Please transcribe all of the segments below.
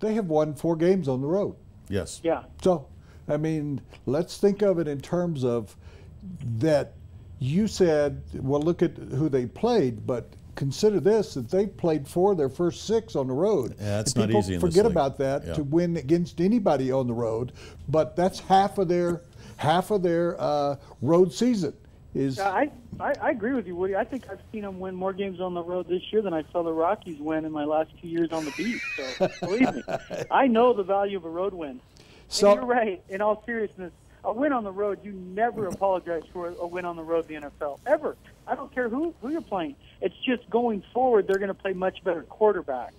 they have won 4 games on the road. Yes. Yeah. So, I mean, let's think of it in terms of that. You said, well, look at who they played, but consider this, that they played 4 of their first 6 on the road. Yeah, it's and not easy in this forget league. about that Yeah. to win against anybody on the road, but that's half of their road season. I agree with you, Woody. I think I've seen them win more games on the road this year than I saw the Rockies win in my last 2 years on the beat. So believe me, I know the value of a road win. So, and you're right. In all seriousness, a win on the road, you never apologize for a win on the road in the NFL, ever. I don't care who you're playing. It's just going forward, they're going to play much better quarterbacks,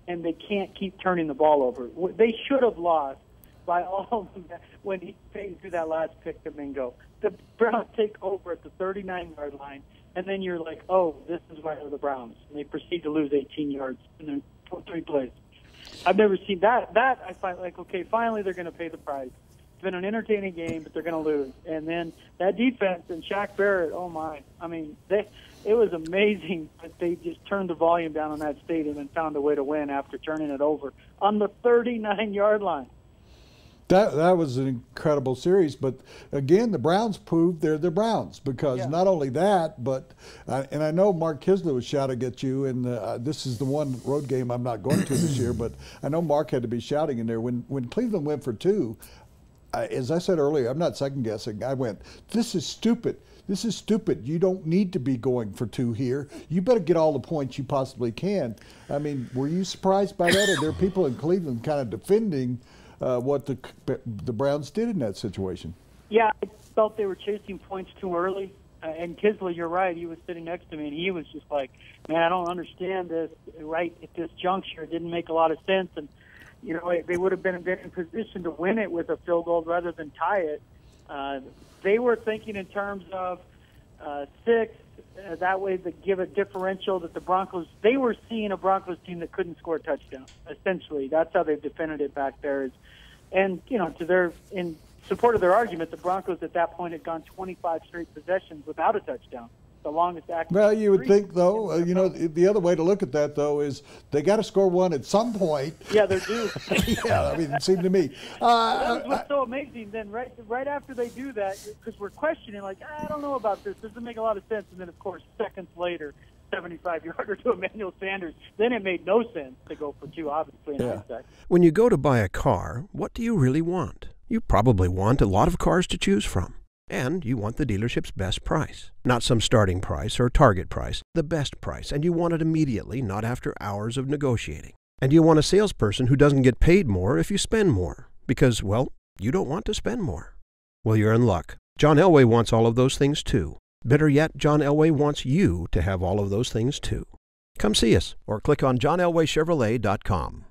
and they can't keep turning the ball over. They should have lost by all of them when he paid through that last pick to Mingo. The Browns take over at the 39-yard line, and then you're like, oh, this is why they're the Browns. And they proceed to lose 18 yards in their 3 plays. I've never seen that. That I find like, okay, finally they're going to pay the price. It's been an entertaining game, but they're going to lose. And then that defense and Shaq Barrett, oh, my. I mean, it was amazing that they just turned the volume down on that stadium and found a way to win after turning it over on the 39-yard line. That was an incredible series, but again, the Browns proved they're the Browns because not only that, but and I know Mark Kisler was shouting at you, and this is the one road game I'm not going to this year, but I know Mark had to be shouting in there when Cleveland went for 2. As I said earlier, I'm not second guessing. I went, this is stupid. This is stupid. You don't need to be going for 2 here. You better get all the points you possibly can. I mean, were you surprised by that? Or there are people in Cleveland kind of defending what the Browns did in that situation? Yeah, I felt they were chasing points too early. And Kisler, you're right. He was sitting next to me, and he was just like, man, I don't understand this. Right at this juncture, it didn't make a lot of sense. And, you know, they would have been in position to win it with a field goal rather than tie it. They were thinking in terms of 6. That way they give a differential that the Broncos, they were seeing a Broncos team that couldn't score a touchdown, essentially. That's how they've defended it back there. And, you know, in support of their argument, the Broncos at that point had gone 25 straight possessions without a touchdown. The longest active. Well, you would think, though, you know, the other way to look at that, though, is they got to score one at some point. Yeah, they're due. Yeah, I mean, it seemed to me. That was what's so amazing. Then right after they do that, because we're questioning, like, I don't know about this. Doesn't make a lot of sense. And then, of course, seconds later, 75-yarder to Emmanuel Sanders. Then it made no sense to go for 2, obviously, in hindsight. When you go to buy a car, what do you really want? You probably want a lot of cars to choose from. And you want the dealership's best price. Not some starting price or target price, the best price. And you want it immediately, not after hours of negotiating. And you want a salesperson who doesn't get paid more if you spend more. Because, well, you don't want to spend more. Well, you're in luck. John Elway wants all of those things too. Better yet, John Elway wants you to have all of those things too. Come see us or click on johnelwaychevrolet.com.